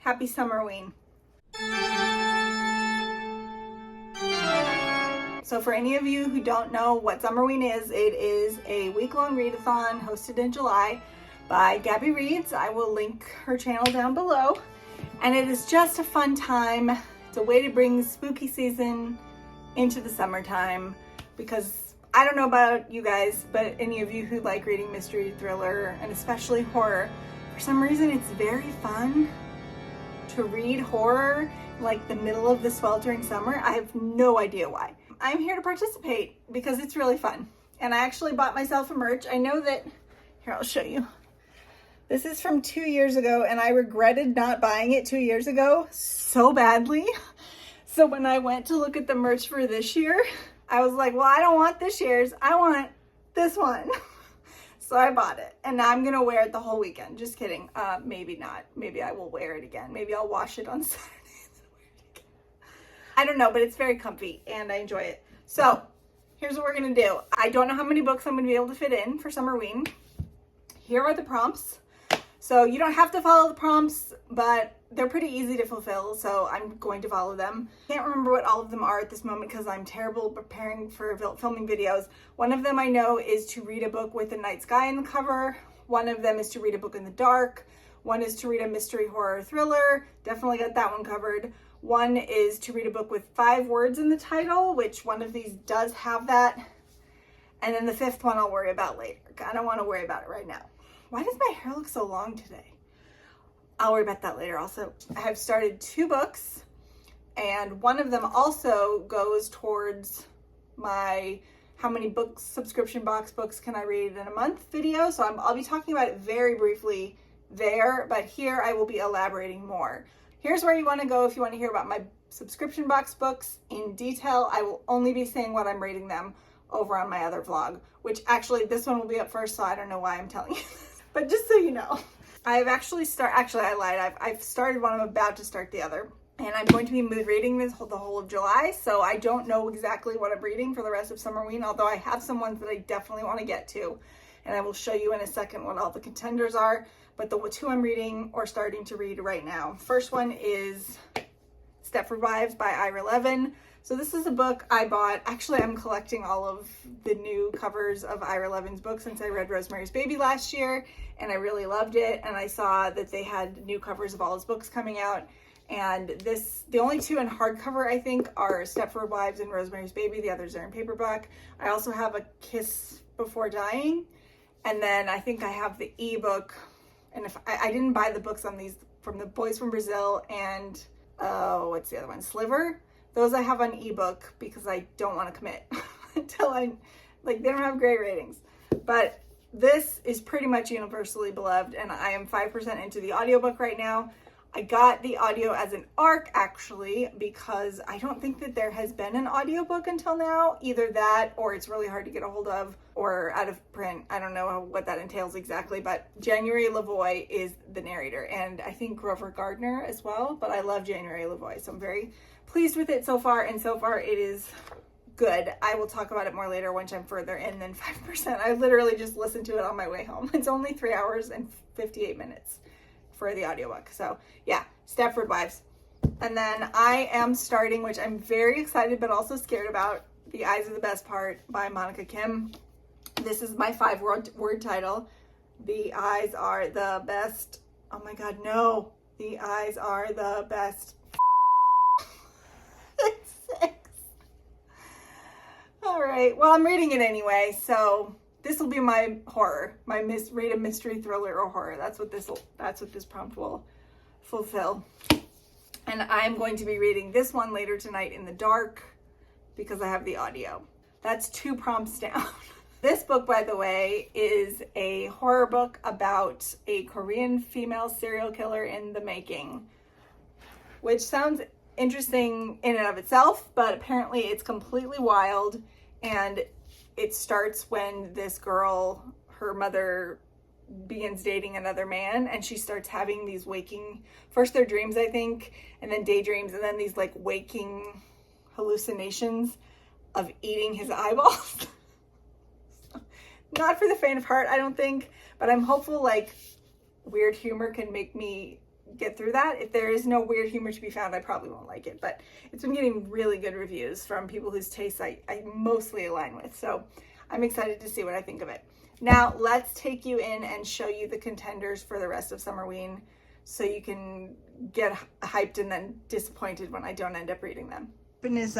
Happy Summerween. So for any of you who don't know what Summerween is, it is a week-long readathon hosted in July by Gabby Reads. I will link her channel down below. And it is just a fun time. It's a way to bring spooky season into the summertime, because I don't know about you guys, but any of you who like reading mystery, thriller, and especially horror, for some reason it's very fun to read horror like the middle of the sweltering summer. I have no idea why. I'm here to participate because it's really fun. And I actually bought myself a merch. I know that, here, I'll show you. This is from 2 years ago, and I regretted not buying it 2 years ago so badly. So when I went to look at the merch for this year, I was like, well, I don't want this year's, I want this one. So I bought it, and now I'm gonna wear it the whole weekend. Just kidding. Maybe not. Maybe I will wear it again. Maybe I'll wash it on Saturday and then wear it again. I don't know, but it's very comfy and I enjoy it. So here's what we're gonna do. I don't know how many books I'm gonna be able to fit in for Summerween. Here are the prompts. So you don't have to follow the prompts, but they're pretty easy to fulfill, so I'm going to follow them. Can't remember what all of them are at this moment because I'm terrible preparing for filming videos. One of them I know is to read a book with a night sky in the cover. One of them is to read a book in the dark. One is to read a mystery horror thriller. Definitely got that one covered. One is to read a book with 5 words in the title, which one of these does have that. And then the 5th one I'll worry about later. I don't want to worry about it right now. Why does my hair look so long today? I'll worry about that later also. I have started 2 books, and one of them also goes towards my how many books, subscription box books can I read in a month video. So I'll be talking about it very briefly there, but here I will be elaborating more. Here's where you want to go if you want to hear about my subscription box books in detail. I will only be saying what I'm rating them over on my other vlog, which actually this one will be up first, so I don't know why I'm telling you this. But just so you know, I've actually I lied. I've started one, I'm about to start the other. And I'm going to be mood reading the whole of July, so I don't know exactly what I'm reading for the rest of Summerween, although I have some ones that I definitely want to get to. And I will show you in a second what all the contenders are. But the 2 I'm reading or starting to read right now. First one is Stepford Wives by Ira Levin. So this is a book I bought. Actually, I'm collecting all of the new covers of Ira Levin's books since I read Rosemary's Baby last year, and I really loved it. And I saw that they had new covers of all his books coming out. And the only 2 in hardcover, I think, are Stepford Wives and Rosemary's Baby. The others are in paperback. I also have A Kiss Before Dying. And then I think I have the ebook. And if I didn't buy the books on these from The Boys from Brazil and, what's the other one? Sliver. Those I have on ebook because I don't want to commit until they don't have great ratings. But this is pretty much universally beloved, and I am 5% into the audiobook right now. I got the audio as an ARC actually because I don't think that there has been an audiobook until now. Either that or it's really hard to get a hold of or out of print. I don't know what that entails exactly, but January Lavoie is the narrator, and I think Grover Gardner as well, but I love January Lavoie, so I'm very pleased with it so far, and so far it is good. I will talk about it more later once I'm further in than 5%. I literally just listened to it on my way home. It's only 3 hours and 58 minutes for the audiobook. So yeah, Stepford Wives. And then I am starting, which I'm very excited but also scared about, The Eyes Are the Best Part by Monika Kim. This is my 5-word title. The eyes are the best. Oh my God, no. The eyes are the best. It's 6. All right, well, I'm reading it anyway, so this will be my horror, my read a mystery, thriller, or horror. That's what this prompt will fulfill. And I'm going to be reading this one later tonight in the dark because I have the audio. That's 2 prompts down. This book, by the way, is a horror book about a Korean female serial killer in the making, which sounds interesting in and of itself, but apparently it's completely wild, and it starts when this girl, her mother, begins dating another man, and she starts having these first they're dreams, I think, and then daydreams, and then these like waking hallucinations of eating his eyeballs. Not for the faint of heart, I don't think, but I'm hopeful like weird humor can make me get through that. If there is no weird humor to be found, I probably won't like it, but it's been getting really good reviews from people whose tastes I mostly align with. So I'm excited to see what I think of it. Now let's take you in and show you the contenders for the rest of Summerween so you can get hyped and then disappointed when I don't end up reading them. Ben is,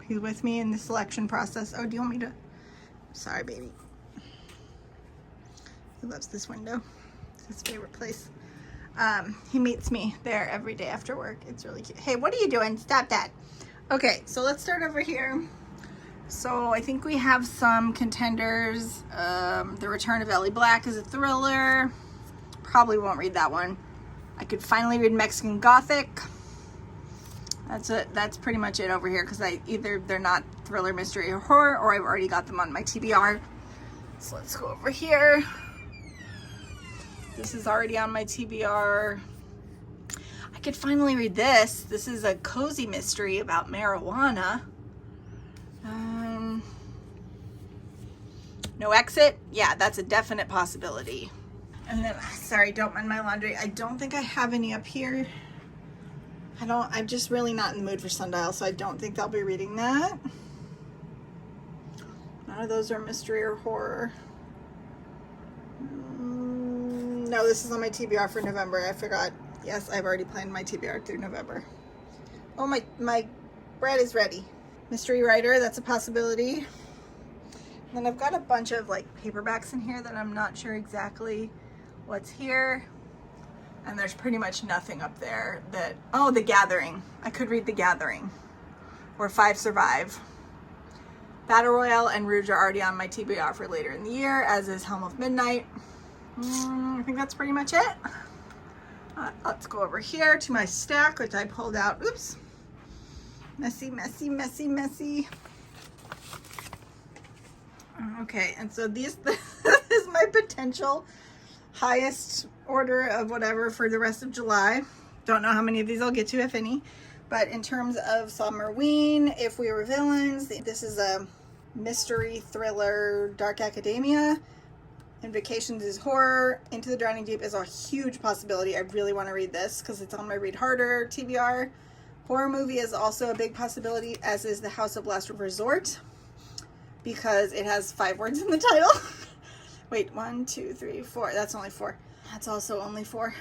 he's with me in the selection process. Oh, do you want me to? Sorry, baby. He loves this window. It's his favorite place. He meets me there every day after work. It's really cute. Hey, what are you doing? Stop that. Okay, so let's start over here. So I think we have some contenders. The Return of Ellie Black is a thriller. Probably won't read that one. I could finally read Mexican Gothic. That's it. That's pretty much it over here because either they're not thriller, mystery, or horror, or I've already got them on my TBR. So let's go over here. This is already on my TBR. I could finally read this. This is a cozy mystery about marijuana. No Exit? Yeah, that's a definite possibility. And then, sorry, don't mind my laundry. I don't think I have any up here. I'm just really not in the mood for Sundial, so I don't think I'll be reading that. None of those are mystery or horror. No, this is on my TBR for November. I forgot. Yes, I've already planned my TBR through November. Oh, my bread is ready. Mystery writer, that's a possibility. And then I've got a bunch of like paperbacks in here that I'm not sure exactly what's here. And there's pretty much nothing up there that, oh, The Gathering. I could read The Gathering. Or Five Survive. Battle Royale and Rouge are already on my TBR for later in the year, as is Helm of Midnight. I think that's pretty much it. Let's go over here to my stack, which I pulled out. Oops. Messy, messy, messy, messy. Okay, and so this is my potential highest order of whatever for the rest of July. Don't know how many of these I'll get to, if any. But in terms of Summerween, If We Were Villains, this is a mystery thriller, dark academia. Invocations is horror. Into the Drowning Deep is a huge possibility. I really want to read this because it's on my Read Harder TBR. Horror movie is also a big possibility, as is The House of Last Resort, because it has 5 words in the title. Wait, 1, 2, 3, 4. That's only 4. That's also only 4.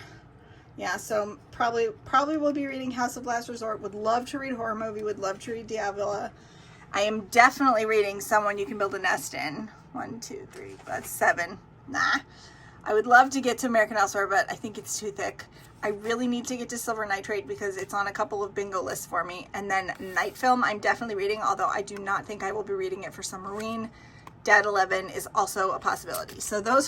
Yeah, so probably will be reading House of Last Resort. Would love to read horror movie. Would love to read Diavola. I am definitely reading Someone You Can Build a Nest In. 1, 2, 3. That's 7. Nah. I would love to get to American Elsewhere, but I think it's too thick. I really need to get to Silver Nitrate because it's on a couple of bingo lists for me. And then Night Film I'm definitely reading, although I do not think I will be reading it for Summerween. Dead 11 is also a possibility. So those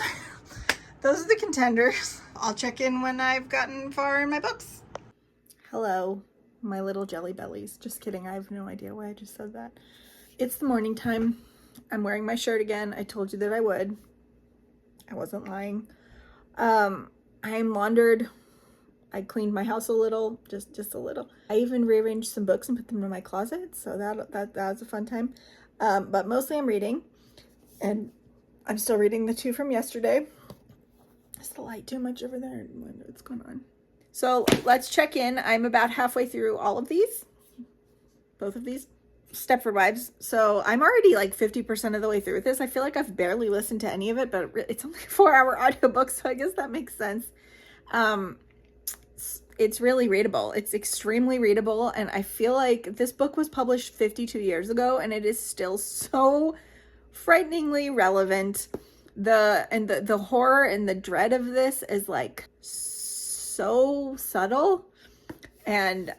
are the contenders. I'll check in when I've gotten far in my books. Hello, my little jelly bellies. Just kidding. I have no idea why I just said that. It's the morning time. I'm wearing my shirt again. I told you that I would. I wasn't lying. I am laundered. I cleaned my house a little, just a little. I even rearranged some books and put them in my closet, so that was a fun time. But mostly I'm reading, and I'm still reading the 2 from yesterday. Is the light too much over there? What's going on? So let's check in. I'm about halfway through all of these, both of these Stepford Wives. So I'm already like 50% of the way through with this. I feel like I've barely listened to any of it, but it's only a 4-hour audiobook, so I guess that makes sense. It's really readable. It's extremely readable, and I feel like this book was published 52 years ago, and it is still so frighteningly relevant. The horror and the dread of this is like so subtle, and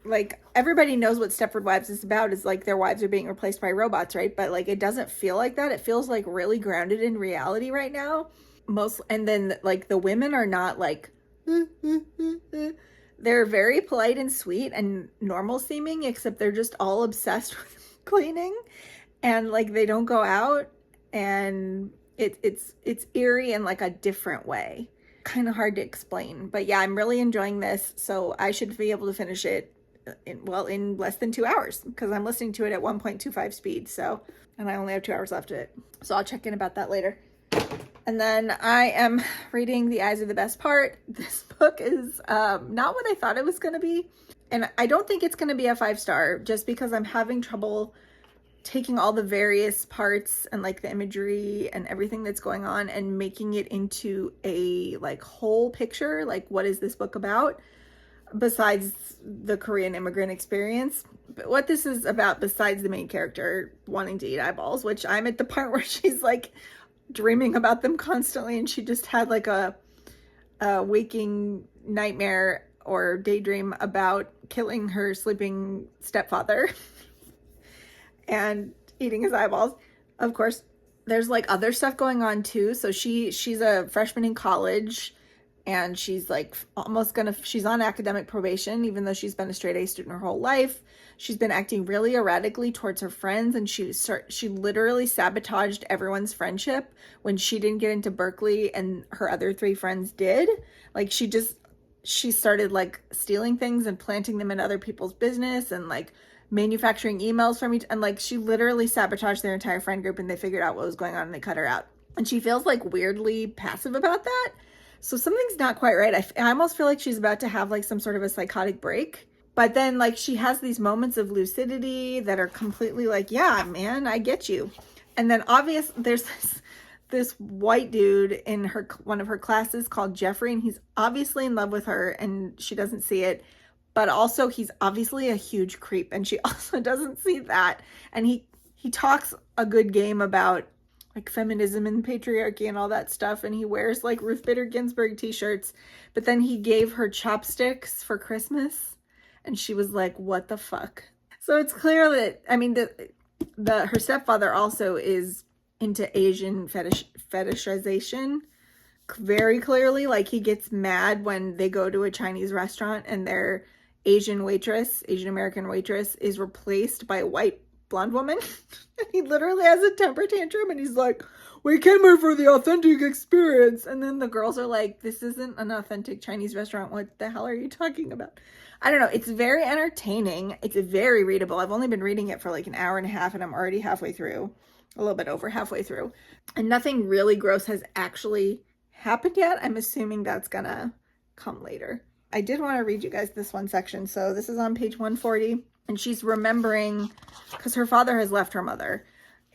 like everybody knows what Stepford Wives is about, is like their wives are being replaced by robots, right? But like it doesn't feel like that. It feels like really grounded in reality right now. And then like the women are not like they're very polite and sweet and normal seeming, except they're just all obsessed with cleaning, and like they don't go out, and it's eerie in like a different way. Kind of hard to explain, but yeah, I'm really enjoying this, so I should be able to finish it in less than 2 hours, because I'm listening to it at 1.25 speed, so, and I only have 2 hours left of it, so I'll check in about that later. And then I am reading The Eyes of the Best Part. This book is not what I thought it was going to be. And I don't think it's going to be a 5-star just because I'm having trouble taking all the various parts and like the imagery and everything that's going on and making it into a like whole picture. Like, what is this book about besides the Korean immigrant experience? But what this is about besides the main character wanting to eat eyeballs, which I'm at the part where she's like dreaming about them constantly, and she just had like a waking nightmare or daydream about killing her sleeping stepfather and eating his eyeballs. Of course, there's like other stuff going on too. So she's a freshman in college, and she's like she's on academic probation, even though she's been a straight A student her whole life. She's been acting really erratically towards her friends, and she literally sabotaged everyone's friendship when she didn't get into Berkeley and her other 3 friends did. Like, she started like stealing things and planting them in other people's business and like manufacturing emails from each, and like she literally sabotaged their entire friend group, and they figured out what was going on and they cut her out. And she feels like weirdly passive about that. So something's not quite right. I almost feel like she's about to have like some sort of a psychotic break. But then like she has these moments of lucidity that are completely like, yeah, man, I get you. And then there's this white dude in one of her classes called Jeffrey, and he's obviously in love with her and she doesn't see it. But also he's obviously a huge creep, and she also doesn't see that. And he talks a good game about like feminism and patriarchy and all that stuff. And he wears like Ruth Bader Ginsburg t-shirts, but then he gave her chopsticks for Christmas. And she was like, what the fuck? So it's clear that, I mean, her stepfather also is into Asian fetishization. Very clearly, like he gets mad when they go to a Chinese restaurant and their Asian American waitress is replaced by a white blonde woman. He literally has a temper tantrum, and he's like, we came here for the authentic experience. And then the girls are like, this isn't an authentic Chinese restaurant. What the hell are you talking about? I don't know. It's very entertaining. It's very readable. I've only been reading it for like an hour and a half, and I'm already halfway through, a little bit over halfway through. And nothing really gross has actually happened yet. I'm assuming that's gonna come later. I did want to read you guys this one section. So this is on page 140, and she's remembering because her father has left her mother,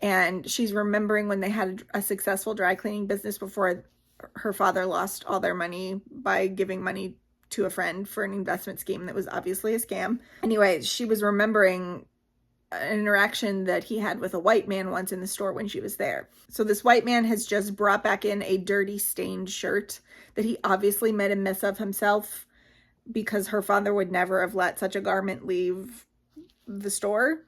and she's remembering when they had a successful dry cleaning business before her father lost all their money by giving money to a friend for an investment scheme that was obviously a scam. Anyway, she was remembering an interaction that he had with a white man once in the store when she was there. So this white man has just brought back in a dirty stained shirt that he obviously made a mess of himself, because her father would never have let such a garment leave the store,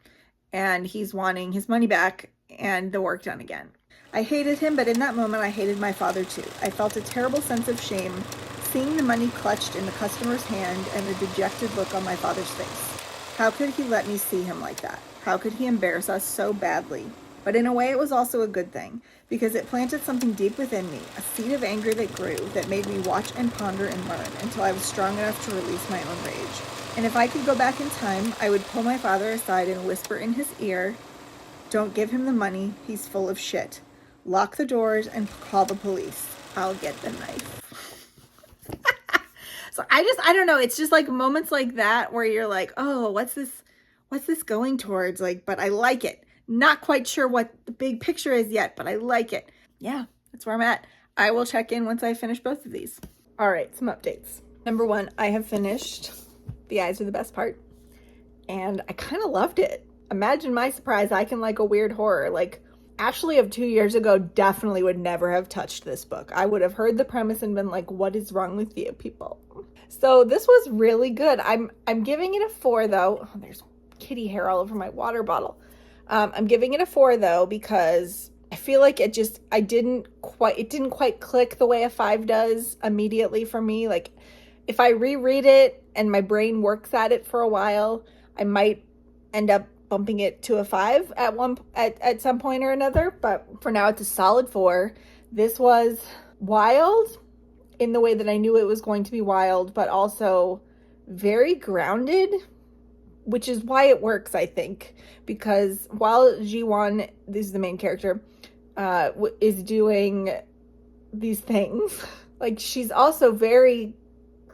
and he's wanting his money back and the work done again. I hated him, but in that moment I hated my father too. I felt a terrible sense of shame seeing the money clutched in the customer's hand and the dejected look on my father's face. How could he let me see him like that? How could he embarrass us so badly? But in a way it was also a good thing, because it planted something deep within me, a seed of anger that grew, that made me watch and ponder and learn until I was strong enough to release my own rage. And if I could go back in time, I would pull my father aside and whisper in his ear, don't give him the money, he's full of shit. Lock the doors and call the police. I'll get the knife. So I don't know. It's just like moments like that where you're like, oh, what's this going towards? Like, but I like it. Not quite sure what the big picture is yet, but I like it. Yeah, that's where I'm at. I will check in once I finish both of these. All right, some updates. Number 1, I have finished The Eyes Are the Best Part, and I kind of loved it. Imagine my surprise. I can like a weird horror. Like, Ashley of 2 years ago definitely would never have touched this book. I would have heard the premise and been like, what is wrong with you people? So this was really good. I'm giving it a 4 though. Oh, there's kitty hair all over my water bottle. I'm giving it a 4 though, because I feel like it didn't quite click the way a 5 does immediately for me. Like, if I reread it and my brain works at it for a while, I might end up bumping it to a 5 at some point or another. But for now, it's a solid 4. This was wild in the way that I knew it was going to be wild, but also very grounded, which is why it works, I think. Because while Ji-won, this is the main character, is doing these things. Like, she's also very,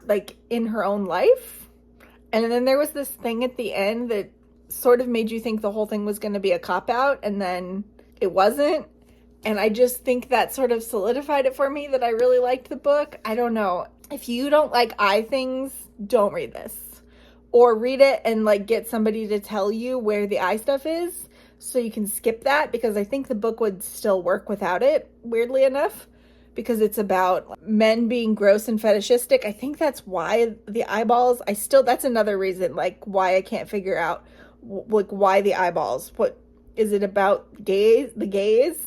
like, in her own life. And then there was this thing at the end that sort of made you think the whole thing was going to be a cop-out, and then it wasn't. And I just think that sort of solidified it for me that I really liked the book. I don't know. If you don't like eye things, don't read this. Or read it and, like, get somebody to tell you where the eye stuff is so you can skip that, because I think the book would still work without it, weirdly enough, because it's about men being gross and fetishistic. I think that's why the eyeballs, that's another reason, like, why I can't figure out, like, why the eyeballs. What is it about? The gaze?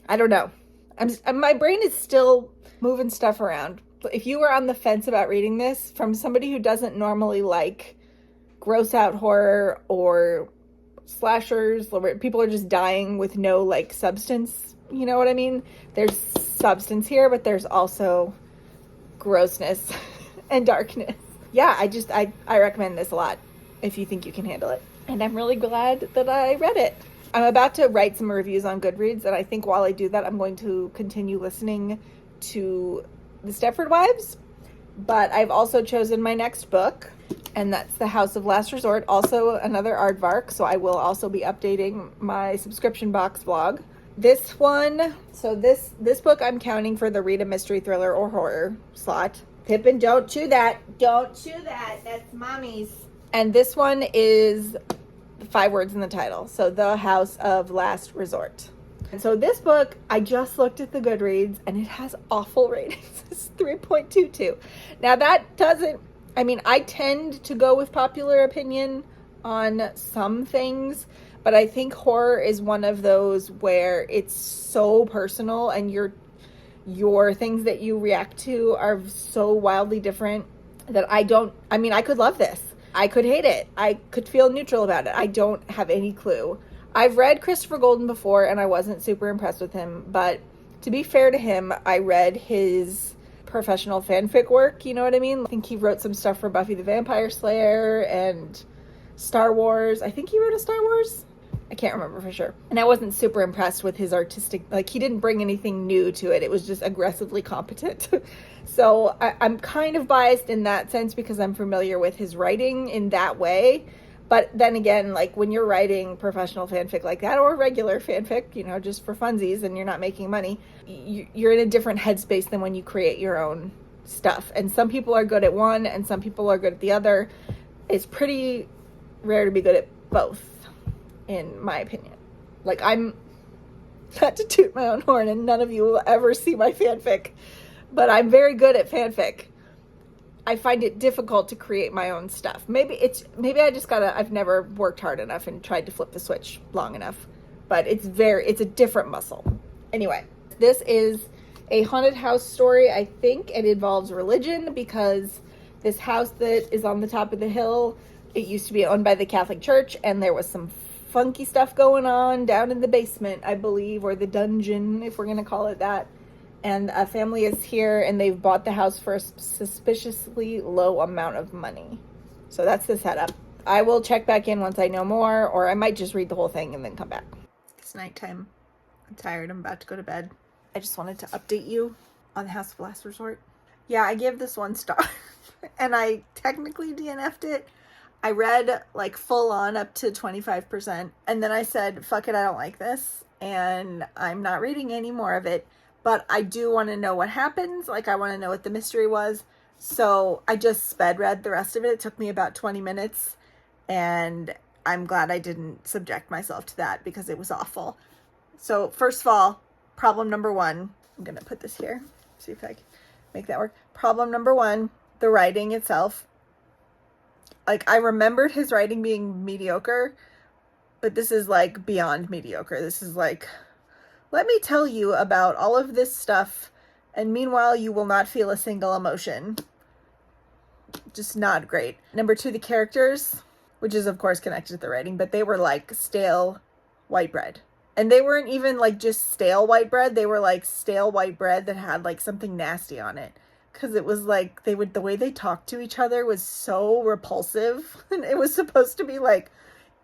I don't know. My brain is still moving stuff around. If you were on the fence about reading this from somebody who doesn't normally like gross out horror or slashers, where people are just dying with no, like, substance, you know what I mean? There's substance here, but there's also grossness and darkness. Yeah, I recommend this a lot if you think you can handle it. And I'm really glad that I read it. I'm about to write some reviews on Goodreads, and I think while I do that, I'm going to continue listening to the Stepford Wives. But I've also chosen my next book, and that's The House of Last Resort, also another aardvark, so I will also be updating my subscription box blog. This one, so this book I'm counting for the read a mystery, thriller, or horror slot. Pippin, don't chew that. Don't chew that. That's mommy's. And this one is 5 words in the title. So The House of Last Resort. And so this book, I just looked at the Goodreads and it has awful ratings. It's 3.22. Now that doesn't, I mean, I tend to go with popular opinion on some things, but I think horror is one of those where it's so personal and your things that you react to are so wildly different that I could love this. I could hate it. I could feel neutral about it. I don't have any clue. I've read Christopher Golden before and I wasn't super impressed with him, but to be fair to him, I read his professional fanfic work, you know what I mean? I think he wrote some stuff for Buffy the Vampire Slayer and Star Wars. I think he wrote a Star Wars. I can't remember for sure. And I wasn't super impressed with his artistic, like, he didn't bring anything new to it. It was just aggressively competent. So I'm kind of biased in that sense because I'm familiar with his writing in that way. But then again, like, when you're writing professional fanfic like that, or regular fanfic, you know, just for funsies and you're not making money, you're in a different headspace than when you create your own stuff. And some people are good at one and some people are good at the other. It's pretty rare to be good at both, in my opinion. Like, I'm not to toot my own horn and none of you will ever see my fanfic, but I'm very good at fanfic. I find it difficult to create my own stuff. Maybe I've never worked hard enough and tried to flip the switch long enough, but it's a different muscle. Anyway, this is a haunted house story. I think it involves religion because this house that is on the top of the hill, it used to be owned by the Catholic Church, and there was some funky stuff going on down in the basement, I believe, or the dungeon, if we're going to call it that. And a family is here, and they've bought the house for a suspiciously low amount of money. So that's the setup. I will check back in once I know more, or I might just read the whole thing and then come back. It's nighttime. I'm tired. I'm about to go to bed. I just wanted to update you on the House of Last Resort. Yeah, I gave this 1 star, and I technically DNF'd it. I read, like, full on up to 25%, and then I said, fuck it, I don't like this, and I'm not reading any more of it. But I do want to know what happens. Like, I want to know what the mystery was. So I just sped read the rest of it. It took me about 20 minutes. And I'm glad I didn't subject myself to that because it was awful. So first of all, problem number 1. I'm going to put this here. See if I can make that work. Problem number 1, the writing itself. Like, I remembered his writing being mediocre. But this is, like, beyond mediocre. This is, like, let me tell you about all of this stuff, and meanwhile, you will not feel a single emotion. Just not great. Number 2, the characters, which is, of course, connected to the writing, but they were like stale white bread. And they weren't even, like, just stale white bread. They were, like, stale white bread that had, like, something nasty on it. Because it was, like, the way they talked to each other was so repulsive. And it was supposed to be, like,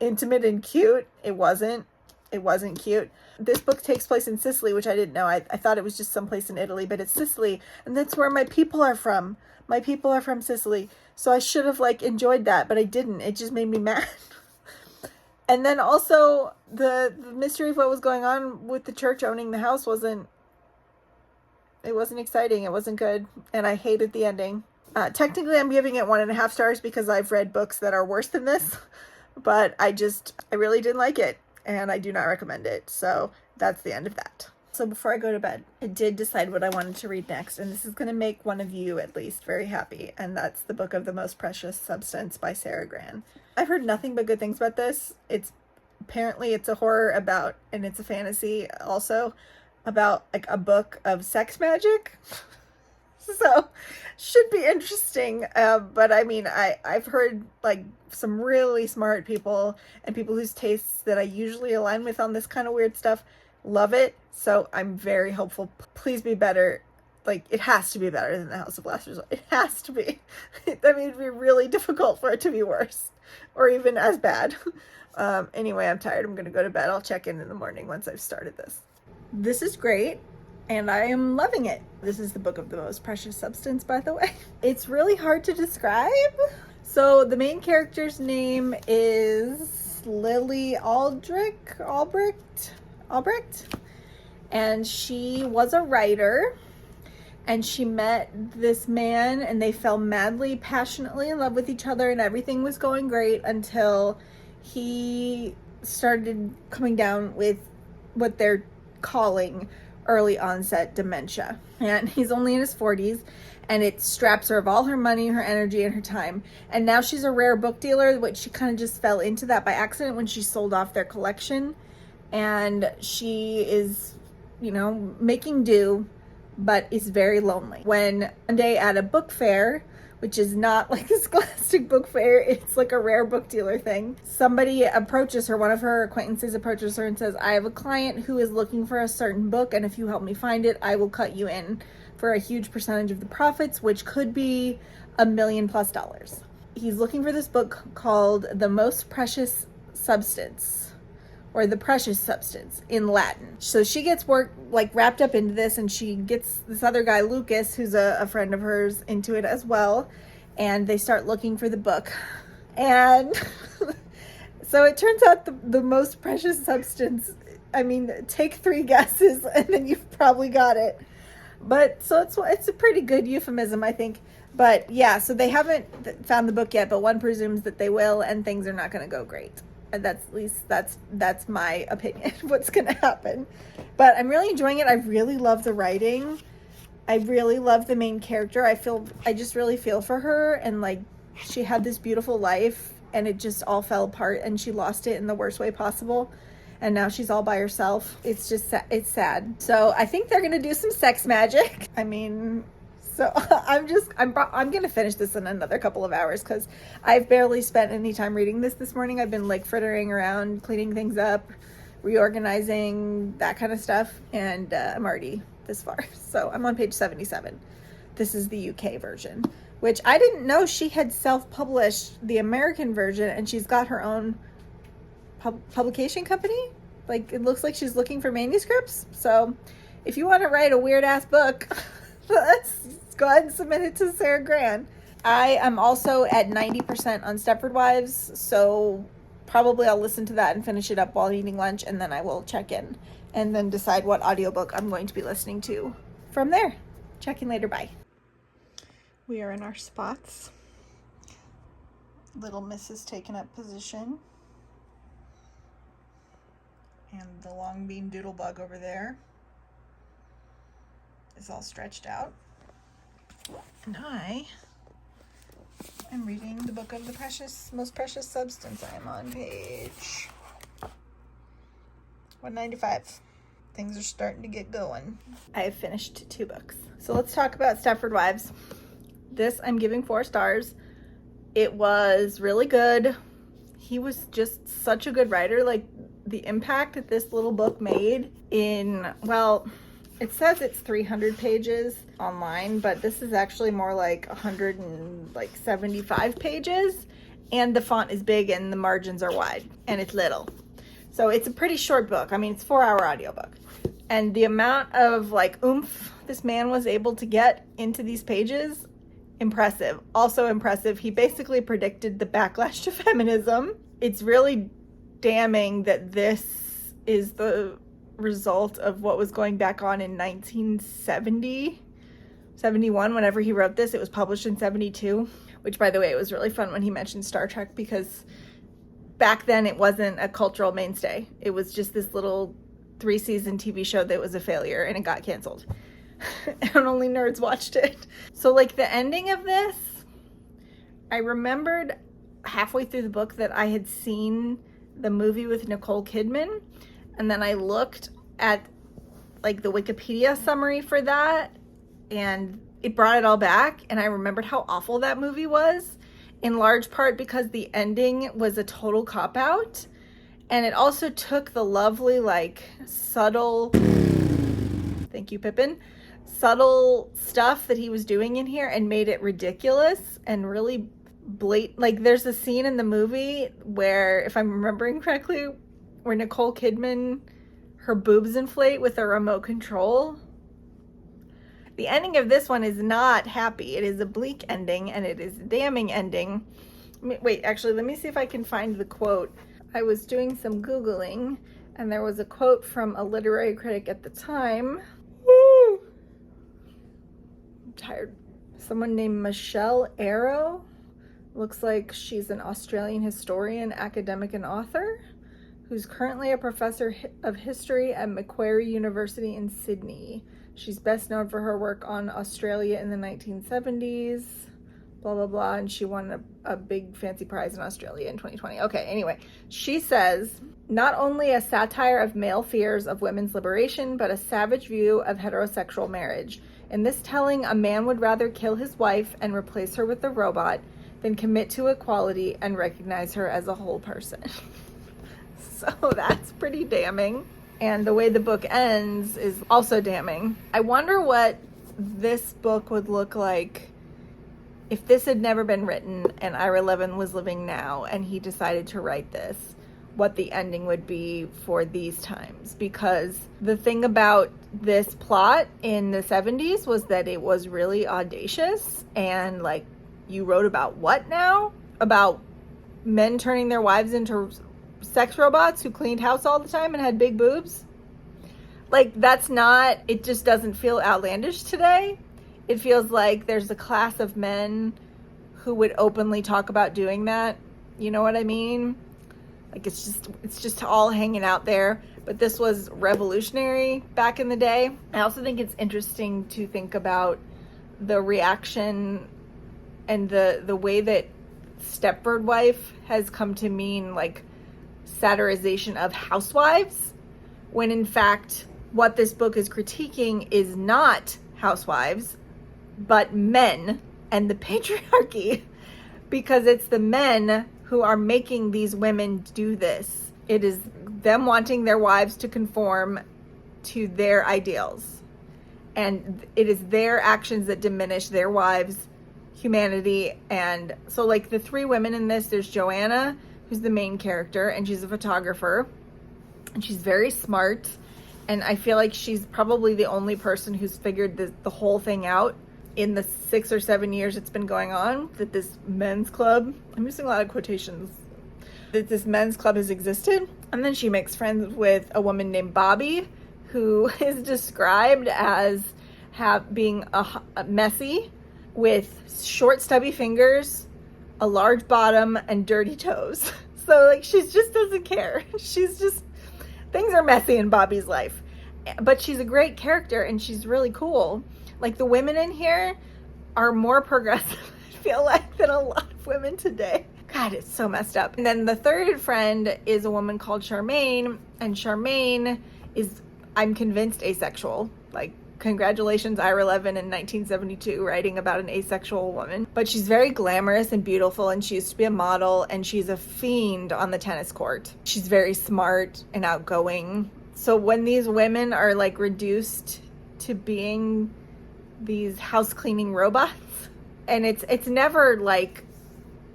intimate and cute. It wasn't. It wasn't cute. This book takes place in Sicily, which I didn't know. I thought it was just someplace in Italy, but it's Sicily, and that's where my people are from. My people are from Sicily. So I should have like enjoyed that, but I didn't. It just made me mad. And then also the mystery of what was going on with the church owning the house wasn't exciting. It wasn't good. And I hated the ending. Technically I'm giving it 1.5 stars because I've read books that are worse than this, but I really didn't like it and I do not recommend it. So that's the end of that. So before I go to bed, I did decide what I wanted to read next, and this is going to make one of you at least very happy, and that's The Book of the Most Precious Substance by Sara Gran. I've heard nothing but good things about this. Apparently it's a horror about, and it's a fantasy also, about like a book of sex magic. So should be interesting. But I mean, I've heard like some really smart people and people whose tastes that I usually align with on this kind of weird stuff love it. So I'm very hopeful. Please be better. Like, it has to be better than The House of Last Resort. It has to be. I mean, it'd be really difficult for it to be worse or even as bad. Anyway, I'm tired. I'm going to go to bed. I'll check in the morning once I've started this. This is great, and I am loving it. This is The Book of the Most Precious Substance, by the way. It's really hard to describe. So the main character's name is Lily Albrecht, and she was a writer, and she met this man and they fell madly, passionately in love with each other, and everything was going great until he started coming down with what they're calling early onset dementia. And he's only in his 40s, and it straps her of all her money, her energy, and her time. And now she's a rare book dealer, which she kind of just fell into that by accident when she sold off their collection. And she is, you know, making do, but is very lonely. When one day at a book fair, which is not like a scholastic book fair, it's like a rare book dealer thing, somebody approaches her, one of her acquaintances approaches her and says, I have a client who is looking for a certain book, and if you help me find it, I will cut you in for a huge percentage of the profits, which could be $1 million+. He's looking for this book called The Most Precious Substance, or The Precious Substance in Latin. So she gets wrapped up into this, and she gets this other guy, Lucas, who's a friend of hers, into it as well. And they start looking for the book. And so it turns out the most precious substance, I mean, take 3 guesses and then you've probably got it. But so it's a pretty good euphemism, I think. But yeah, so they haven't found the book yet, but one presumes that they will, and things are not going to go great. And that's my opinion of what's going to happen. But I'm really enjoying it. I really love the writing. I really love the main character. I just really feel for her, and like, she had this beautiful life and it just all fell apart, and she lost it in the worst way possible. And now she's all by herself. It's just, it's sad. So I think they're going to do some sex magic. I mean, so I'm going to finish this in another couple of hours because I've barely spent any time reading this morning. I've been like frittering around, cleaning things up, reorganizing, that kind of stuff. And I'm already this far. So I'm on page 77. This is the UK version, which I didn't know she had self-published the American version, and she's got her own publication company. Like, it looks like she's looking for manuscripts. So if you want to write a weird ass book, let's go ahead and submit it to Sara Gran. I am also at 90% on Stepford Wives, so probably I'll listen to that and finish it up while eating lunch, and then I will check in and then decide what audiobook I'm going to be listening to from there. Check in later. Bye. We are in our spots. Little Miss has taken up position. And the long bean doodlebug over there is all stretched out. And I am reading the Book of the Most Precious Substance. I am on page 195. Things are starting to get going. I have finished 2 books. So let's talk about Stepford Wives. This I'm giving 4 stars. It was really good. He was just such a good writer. Like, the impact that this little book made in, well, it says it's 300 pages online, but this is actually more like 175 pages, and the font is big and the margins are wide, and it's little. So it's a pretty short book. I mean, it's a 4-hour audiobook. And the amount of like oomph this man was able to get into these pages, impressive. Also impressive, he basically predicted the backlash to feminism. It's really damning that this is the result of what was going back on in 1970, 71, whenever he wrote this. It was published in 72, which, by the way, it was really fun when he mentioned Star Trek, because back then it wasn't a cultural mainstay. It was just this little 3-season TV show that was a failure and it got canceled. And only nerds watched it. So like the ending of this, I remembered halfway through the book that I had seen the movie with Nicole Kidman, and then I looked at like the Wikipedia summary for that, and it brought it all back, and I remembered how awful that movie was, in large part because the ending was a total cop-out, and it also took the lovely, like, subtle, thank you, Pippin, subtle stuff that he was doing in here and made it ridiculous and really blatant. Like, there's a scene in the movie where, if I'm remembering correctly, where Nicole Kidman, her boobs inflate with a remote control. The ending of this one is not happy. It is a bleak ending, and it is a damning ending. Wait, actually, let me see if I can find the quote. I was doing some Googling, and there was a quote from a literary critic at the time. Woo! I'm tired. Someone named Michelle Arrow. Looks like she's an Australian historian, academic, and author, who's currently a professor of history at Macquarie University in Sydney. She's best known for her work on Australia in the 1970s, blah, blah, blah, and she won a big fancy prize in Australia in 2020. Okay, anyway, she says, not only a satire of male fears of women's liberation, but a savage view of heterosexual marriage. In this telling, a man would rather kill his wife and replace her with a robot than commit to equality and recognize her as a whole person. So that's pretty damning. And the way the book ends is also damning. I wonder what this book would look like if this had never been written and Ira Levin was living now and he decided to write this, what the ending would be for these times. Because the thing about this plot in the 70s was that it was really audacious, and like, you wrote about what now? About men turning their wives into sex robots who cleaned house all the time and had big boobs? Like, that's not, it just doesn't feel outlandish today. It feels like there's a class of men who would openly talk about doing that. You know what I mean? Like, it's just all hanging out there. But this was revolutionary back in the day. I also think it's interesting to think about the reaction and the way that Stepford wife has come to mean like satirization of housewives, when in fact what this book is critiquing is not housewives, but men and the patriarchy, because it's the men who are making these women do this. It is them wanting their wives to conform to their ideals, and it is their actions that diminish their wives' humanity. And so like the three women in this, there's Joanna, who's the main character, and she's a photographer, and she's very smart, and I feel like she's probably the only person who's figured the whole thing out in the 6 or 7 years it's been going on, that this men's club, I'm using a lot of quotations, that this men's club has existed. And then she makes friends with a woman named Bobby, who is described as being a messy, with short stubby fingers, a large bottom, and dirty toes. So like, she just doesn't care. She's just, things are messy in Bobby's life, but she's a great character and she's really cool. Like, the women in here are more progressive, I feel like, than a lot of women today. God, it's so messed up. And then the third friend is a woman called Charmaine, and Charmaine is, I'm convinced, asexual. Like, congratulations, Ira Levin in 1972 writing about an asexual woman. But she's very glamorous and beautiful, and she used to be a model, and she's a fiend on the tennis court. She's very smart and outgoing. So when these women are like reduced to being these house cleaning robots, and it's never like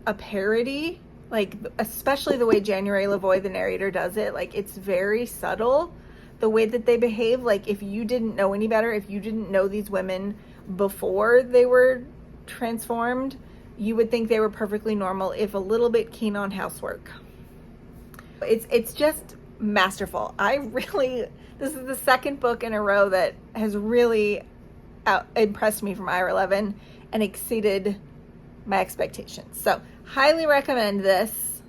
a parody, like, especially the way January Lavoie, the narrator, does it. Like, it's very subtle, the way that they behave. Like, if you didn't know any better, if you didn't know these women before they were transformed, you would think they were perfectly normal, if a little bit keen on housework. It's just masterful. This is the second book in a row that has really impressed me from Ira Levin and exceeded my expectations. So highly recommend this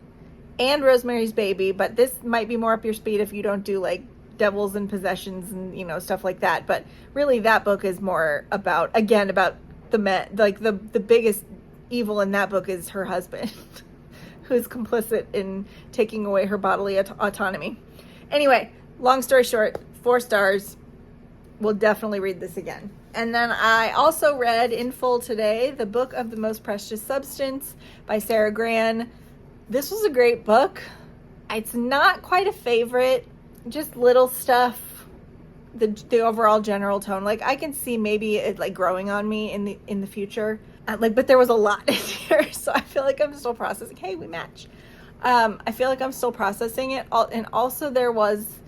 and Rosemary's Baby, but this might be more up your speed if you don't do like devils and possessions and, you know, stuff like that. But really that book is more about the men. Like the biggest evil in that book is her husband who's complicit in taking away her bodily autonomy. Anyway, long story short, 4 stars. We'll definitely read this again. And then I also read in full today The Book of the Most Precious Substance by Sara Gran. This was a great book. It's not quite a favorite, just little stuff. The overall general tone, like I can see maybe it like growing on me in the future. But there was a lot in here, so I feel like I'm still processing. Hey, we match. I feel like I'm still processing it. And also there was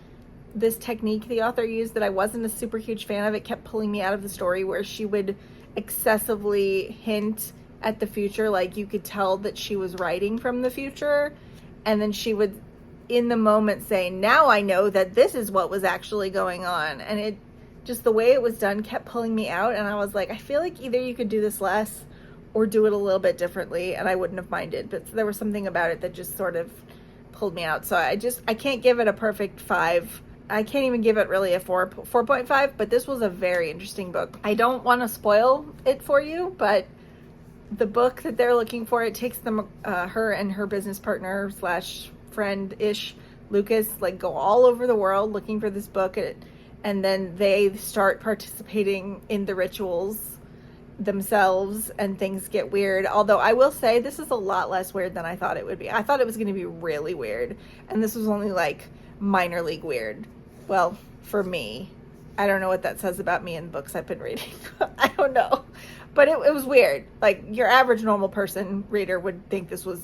this technique the author used that I wasn't a super huge fan of. It kept pulling me out of the story, where she would excessively hint at the future. Like you could tell that she was writing from the future, and then she would in the moment say, now I know that this is what was actually going on. And it just, the way it was done kept pulling me out, and I was like, I feel like either you could do this less or do it a little bit differently, and I wouldn't have minded. But there was something about it that just sort of pulled me out. So I can't give it a perfect 5. I can't even give it really a 4.5, but this was a very interesting book. I don't want to spoil it for you, but the book that they're looking for, it takes them, her and her business partner / friend-ish, Lucas, like go all over the world looking for this book, and then they start participating in the rituals themselves, and things get weird. Although I will say this is a lot less weird than I thought it would be. I thought it was going to be really weird, and this was only like minor league weird. Well, for me, I don't know what that says about me in books I've been reading. I don't know, but it was weird. Like your average normal person reader would think this was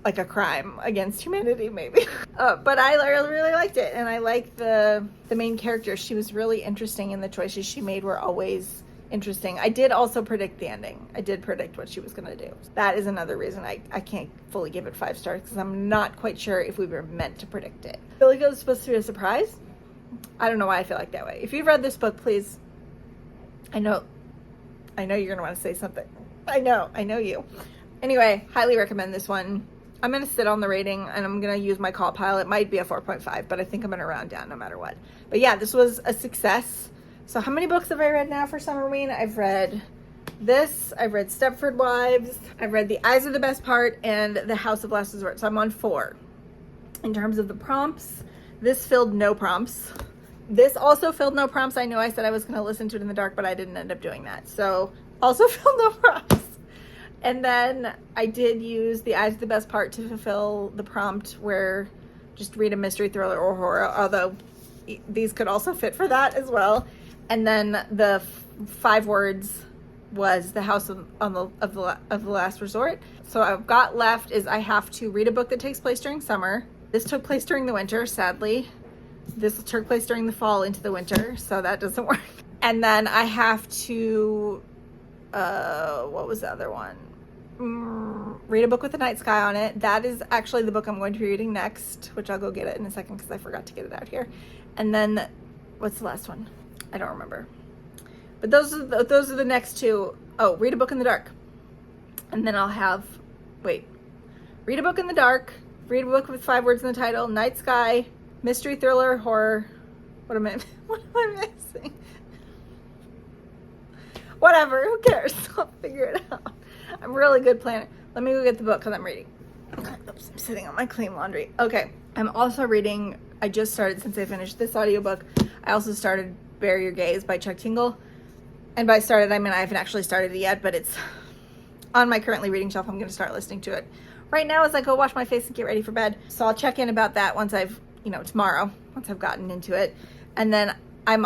like a crime against humanity, maybe. But I really liked it, and I liked the main character. She was really interesting, and the choices she made were always interesting. I did also predict the ending. I did predict what she was going to do. That is another reason I can't fully give it 5 stars, because I'm not quite sure if we were meant to predict it. I feel like it was supposed to be a surprise. I don't know why I feel like that way. If you've read this book, please, I know you're going to want to say something. I know you. Anyway, highly recommend this one. I'm going to sit on the rating, and I'm going to use my call pile. It might be a 4.5, but I think I'm going to round down no matter what. But yeah, this was a success. So how many books have I read now for Summerween? I've read this. I've read Stepford Wives. I've read The Eyes Are the Best Part and The House of Last Resort. So I'm on 4. In terms of the prompts, this filled no prompts. This also filled no prompts. I know I said I was going to listen to it in the dark, but I didn't end up doing that. So also filled no prompts. And then I did use The Eyes Are the Best Part to fulfill the prompt where just read a mystery, thriller, or horror, although these could also fit for that as well. And then the 5 words was The House of the Last Resort. So I've got left is I have to read a book that takes place during summer. This took place during the winter, sadly. This took place during the fall into the winter, so that doesn't work. And then I have to, what was the other one? Read a book with a night sky on it. That is actually the book I'm going to be reading next, which I'll go get it in a second because I forgot to get it out here. And then, what's the last one? I don't remember. But those are the next 2. Oh, read a book in the dark. And then I'll have, read a book in the dark, read a book with 5 words in the title, night sky, mystery, thriller, horror. What am I missing? Whatever, who cares? I'll figure it out. I'm really good planner. Let me go get the book because I'm reading. Oops, I'm sitting on my clean laundry. Okay, I'm also reading, I just started, since I finished this audiobook, I also started Bury Your Gaze by Chuck Tingle. And by started, I mean I haven't actually started it yet, but it's on my currently reading shelf. I'm going to start listening to it right now as I go wash my face and get ready for bed. So I'll check in about that once I've, tomorrow, once I've gotten into it. And then I'm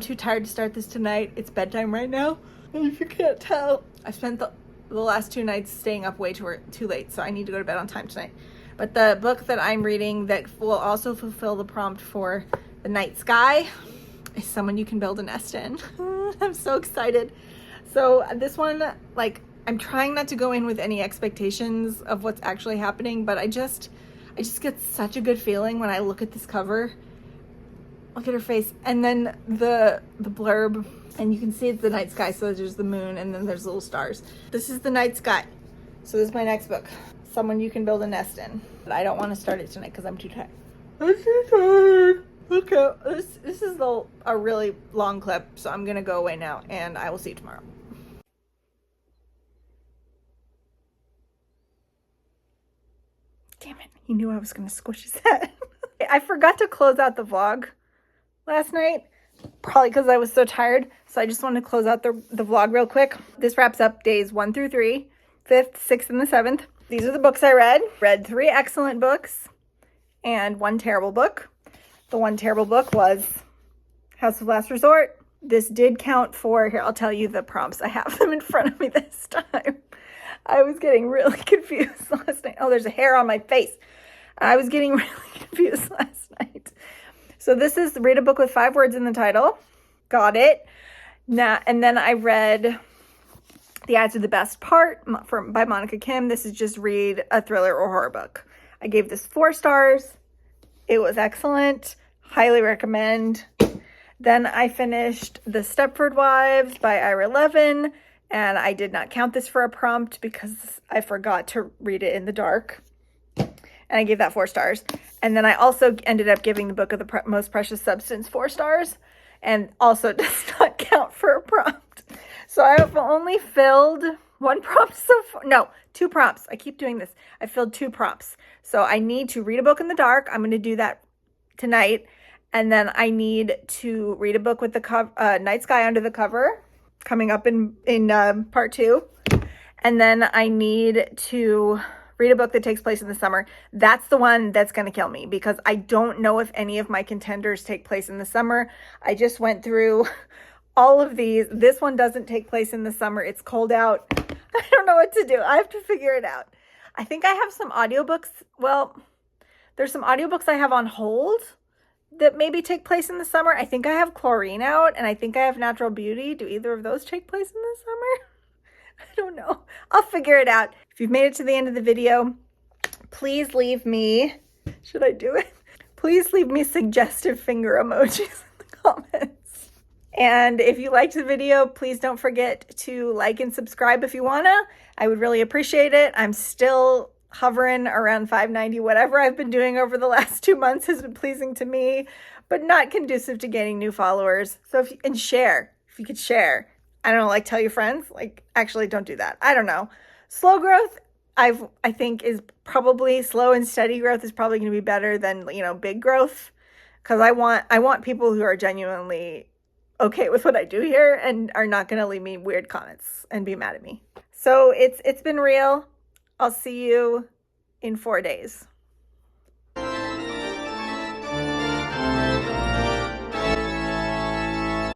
too tired to start this tonight. It's bedtime right now. And if you can't tell, I spent the the last 2 nights staying up way too late, so I need to go to bed on time tonight. But the book that I'm reading that will also fulfill the prompt for the night sky is Someone You Can Build a Nest In. I'm so excited. So this one, like, I'm trying not to go in with any expectations of what's actually happening, but I just get such a good feeling when I look at this cover. Look at her face, and then the blurb, and you can see it's the night sky, so there's the moon, and then there's little stars. This is the night sky. So this is my next book, Someone You Can Build a Nest In. But I don't want to start it tonight because I'm too tired. I'm too tired. Okay, this is a really long clip, so I'm gonna go away now, and I will see you tomorrow. Damn it, he knew I was gonna squish his head. I forgot to close out the vlog last night, probably because I was so tired, so I just wanted to close out the vlog real quick. This wraps up days 1 through 3, 5th, 6th, and the 7th. These are the books I read. Read 3 excellent books and 1 terrible book. The 1 terrible book was House of Last Resort. This did count for, here, I'll tell you the prompts. I have them in front of me this time. I was getting really confused last night. Oh, there's a hair on my face. I was getting really confused last night. So this is read a book with 5 words in the title. Got it. Now, and then I read The Ads Are the Best Part by Monika Kim. This is just read a thriller or horror book. I gave this 4 stars. It was excellent. Highly recommend. Then I finished The Stepford Wives by Levin. And I did not count this for a prompt because I forgot to read it in the dark. And I gave that 4 stars. And then I also ended up giving the Book of the Most Precious Substance 4 stars. And also does not count for a prompt. So I have only filled 1 prompt so far. No, 2 prompts. I keep doing this. I filled 2 prompts. So I need to read a book in the dark. I'm going to do that tonight. And then I need to read a book with the night sky under the cover, coming up in part 2. And then I need to read a book that takes place in the summer. That's the one that's going to kill me because I don't know if any of my contenders take place in the summer. I just went through all of these. This one doesn't take place in the summer. It's cold out. I don't know what to do. I have to figure it out. I think I have some audiobooks. Well, there's some audiobooks I have on hold that maybe take place in the summer. I think I have Chlorine out, and I think I have Natural Beauty. Do either of those take place in the summer? I don't know. I'll figure it out. If you've made it to the end of the video, please leave me, should I do it? Please leave me suggestive finger emojis in the comments. And if you liked the video, please don't forget to like and subscribe if you wanna. I would really appreciate it. I'm still hovering around 590. Whatever I've been doing over the last 2 months has been pleasing to me, but not conducive to gaining new followers. So if you could share. I don't know, like tell your friends, like actually don't do that. I don't know. Slow growth, I think is probably slow and steady growth is probably going to be better than, big growth. Cause I want people who are genuinely okay with what I do here and are not going to leave me weird comments and be mad at me. So it's been real. I'll see you in 4 days.